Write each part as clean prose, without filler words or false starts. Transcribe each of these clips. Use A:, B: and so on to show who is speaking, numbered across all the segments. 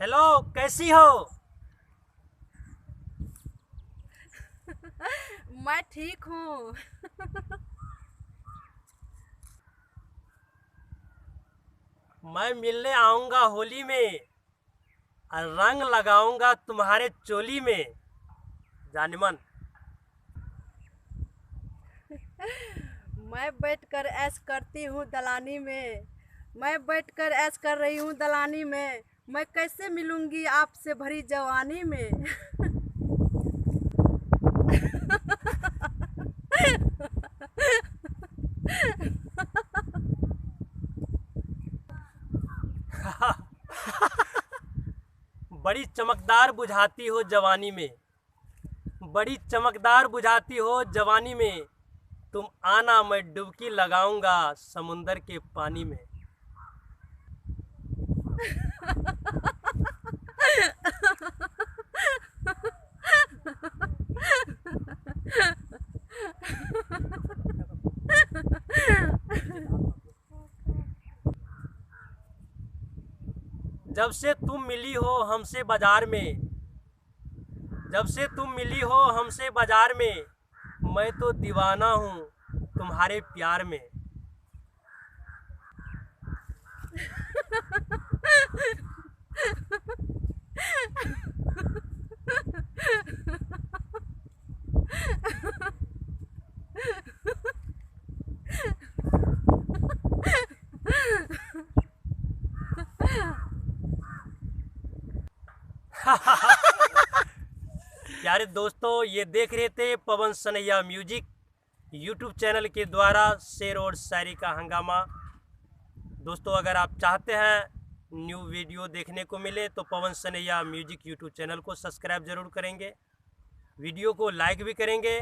A: Hello, कैसी हो?
B: मैं ठीक हूँ।
A: मैं मिलने आऊंगा होली में और रंग लगाऊंगा तुम्हारे चोली में। जानिमन।
B: मैं बैठकर ऐश करती हूँ दलानी में। मैं बैठकर ऐश कर रही हूँ दलानी में। मैं कैसे मिलूंगी आपसे भरी जवानी में।
A: बड़ी चमकदार बुझाती हो जवानी में। बड़ी चमकदार बुझाती हो जवानी में। तुम आना, मैं डुबकी लगाऊंगा समुंदर के पानी में। जब से तुम मिली हो हमसे बाजार में, जब से तुम मिली हो हमसे बाजार में, मैं तो दीवाना हूँ तुम्हारे प्यार में। प्यारे दोस्तों, ये देख रहे थे पवन सनैया म्यूजिक यूट्यूब चैनल के द्वारा शेर और शायरी का हंगामा। दोस्तों, अगर आप चाहते हैं न्यू वीडियो देखने को मिले तो पवन सनैया म्यूजिक यूट्यूब चैनल को सब्सक्राइब जरूर करेंगे, वीडियो को लाइक भी करेंगे,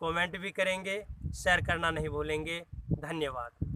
A: कमेंट भी करेंगे, शेयर करना नहीं भूलेंगे। धन्यवाद।